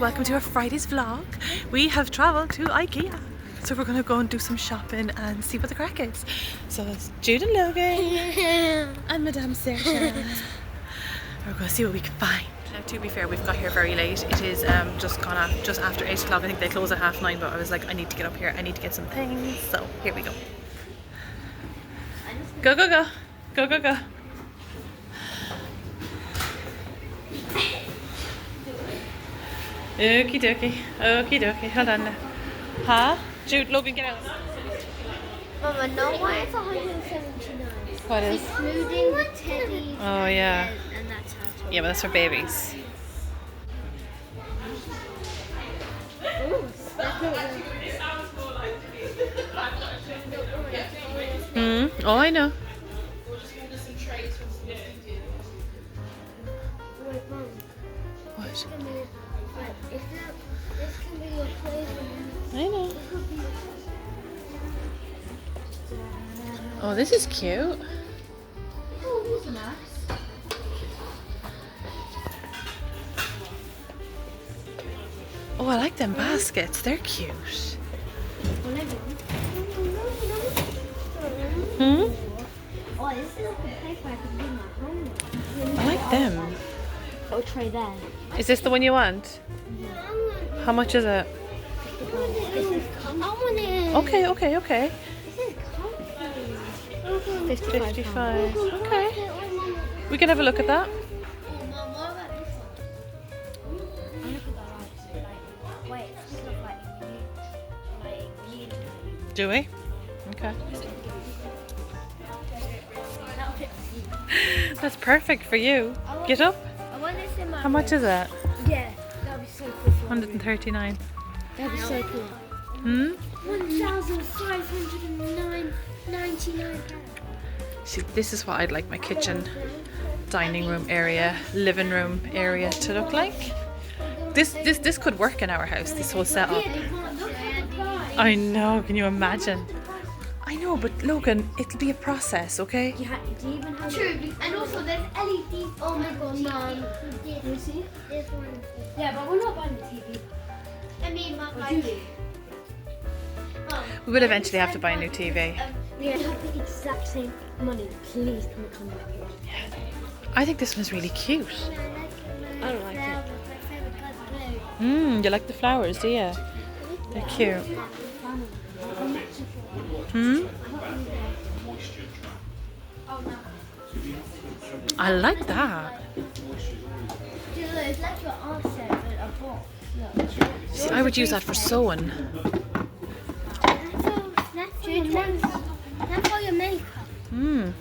welcome to our Friday's vlog. We have travelled to IKEA. So we're going to go and do some shopping and see what the crack is. So it's Jude and Logan and Madame Sarah. We're going to see what we can find. Now, to be fair, we've got here very late. It is just after 8 o'clock. I think they close at 9:30, but I was like, I need to get up here. I need to get some things. So here we go. Go, go, go. Go, go, go. Okie dokie. Okie dokie. Hold on now. Huh? Jude, Logan, get out. Mama, no, why is 179? What is? Including the teddy. Oh, yeah. And that's how to. Yeah, but that's for babies. Oh, I know. What? This can be your playroom. I know. Oh, this is cute. Oh, this is nice. Oh, I like them baskets. They're cute. Hmm? Oh, this is like a paper I can do my homework. I like them. Little tray there. Is this the one you want? How much is it? This is comfy. I want it. Okay, okay, okay. This is comfy. 55. Okay. We can have a look at that. Mom, what about this one? I look at that like, wait, it's not like we need to. Do we? Okay. That's perfect for you. Get up. I want this in my How much is it? Yeah, that'd be so cool. 139. That'd be so cool. Hmm? 1,599 pounds. See, this is what I'd like my kitchen, dining room area, living room area to look like. This could work in our house, this whole setup. I know, can you imagine? I know, but Logan, it'll be a process, okay? Do you even have true, and also there's LED. Oh my god, Mom. Can you see? This one. Yeah, but we're not buying the TV. I mean, Mom, We will eventually have to buy a new TV. We have the exact same money. Please, can we come back here? Yeah. I think this one's really cute. I don't like it. You like the flowers, do you? They're cute. Hmm? I like that. It's like your aunt said, but a box. See, I would use that for sewing. That's for your makeup. Hmm.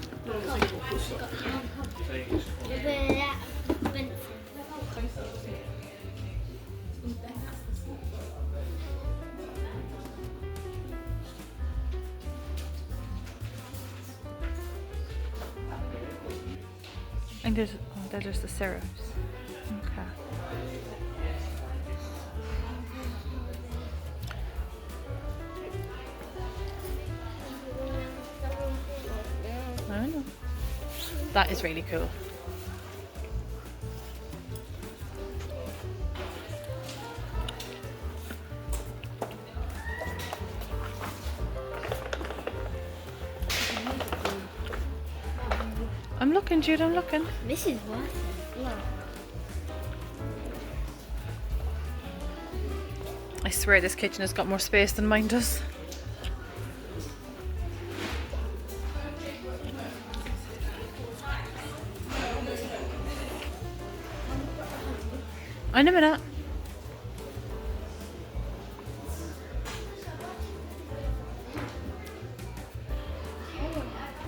And there's the syrups. Okay. I don't know. That is really cool. I'm looking, Jude, I'm looking. This is worth it. Look. I swear this kitchen has got more space than mine does. In a minute.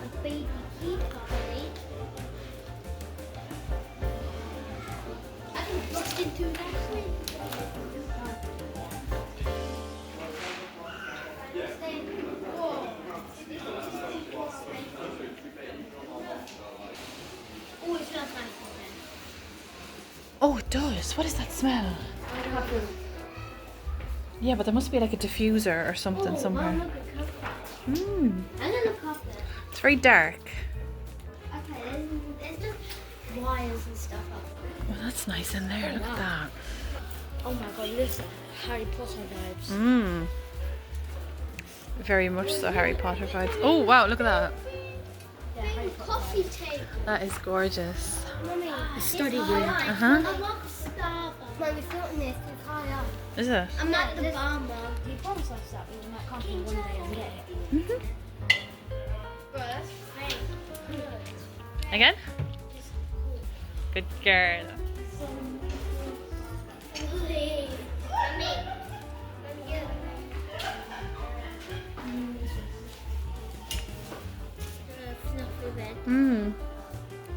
A baby teapot. I can bust into that. Oh, it smells nice. Oh, it does. What is that smell? Yeah, but there must be like a diffuser or something somewhere. Mom, look at carpet. Hmm. I'm gonna carpet. It's very dark. Okay, there's no wires and stuff up there. Well, that's nice in there. Look at that. Oh my god, listen. Harry Potter vibes. Mmm. Very much so Harry Potter vibes. Oh wow, look at that. Yeah, Harry Potter coffee table. That is gorgeous. Mummy, the study room. Uh-huh. I want Starbucks. Mummy, it's not in this. It's high up. Is it? I'm at the bar, Mum. You promised us that we might come in one day and get it. Bro, that's fake. Again? Good girl. Mmm.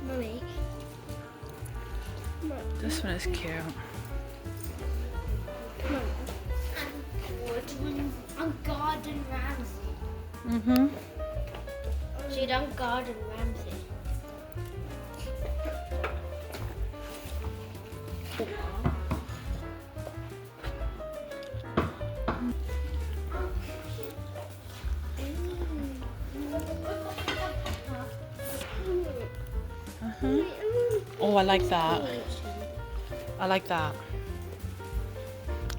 Mummy. This one is cute. Come on. I'm Gordon Ramsay. Mm-hmm. Dude, I'm Gordon Ramsay. Oh, I like that. I like that.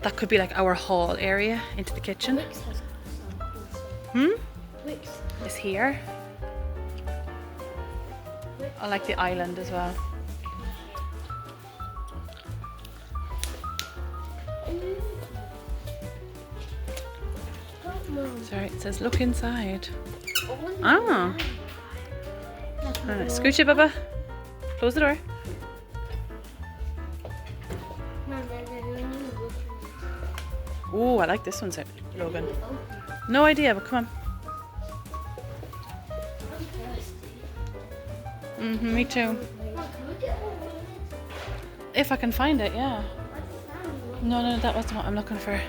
That could be like our hall area into the kitchen. Wix has some also. Hmm? Wix. Is here. I like the island as well. Sorry, it says look inside. Ah. Scooch it, Bubba. Close the door. Oh, I like this one, Logan. No idea, but come on. Me too. If I can find it, yeah. No, that wasn't what I'm looking for.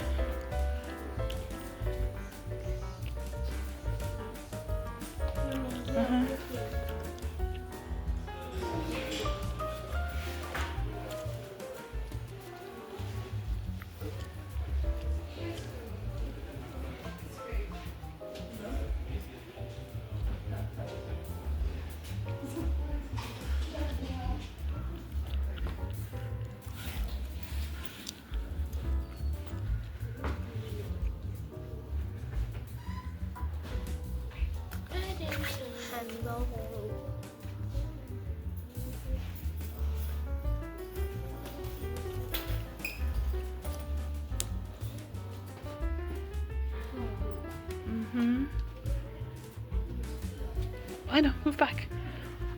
I know, move back.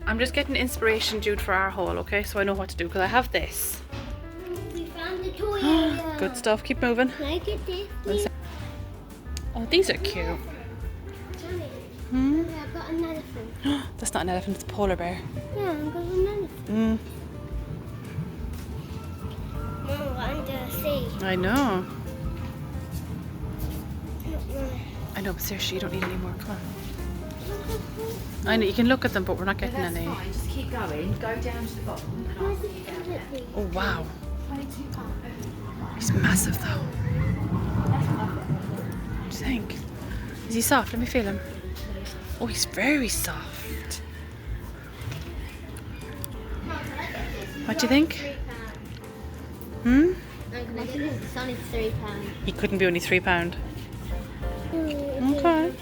I'm just getting inspiration, Jude, for our haul, okay? So I know what to do because I have this. We found the toy area. Good stuff, keep moving. Can I get this? Oh, these are cute. Johnny, Hmm? I've got an elephant. That's not an elephant, it's a polar bear. Yeah, I've got an elephant. Mm. Mom, under the sea. I know. I know, but seriously, you don't need any more. Come on. I know, you can look at them, but we're not getting That's any. fine, just keep going, go down to the bottom and I'll see you down there. Oh, wow. £22. He's massive, though. What do you think? Is he soft? Let me feel him. Oh, he's very soft. What do you think? Hmm? It's only £3. He couldn't be only £3. Okay.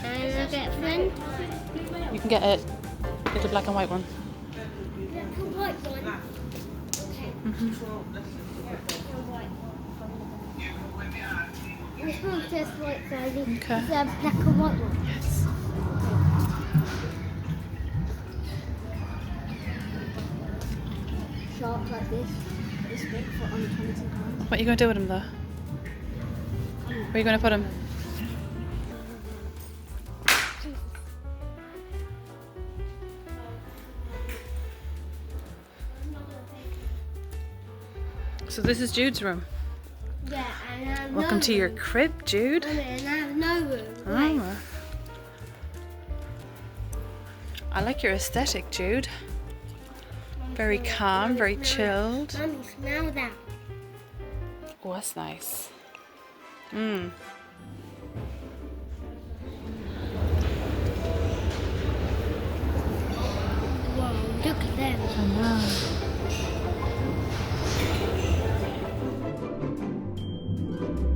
And I get friend. You can get a little black and white one. Black and white one. Okay. This one says white, so I need Okay. a black and white one. Yes. Sharp like this big for only £22. What are you going to do with him, though? Where are you going to put him? So this is Jude's room. Yeah, and I have Welcome no to your room. crib, Jude. And I have no room. Wait. Oh. I like your aesthetic, Jude. Very calm, very chilled. Mummy, smell that. Oh, that's nice. Mmm. Whoa, look at them. I know. Bye.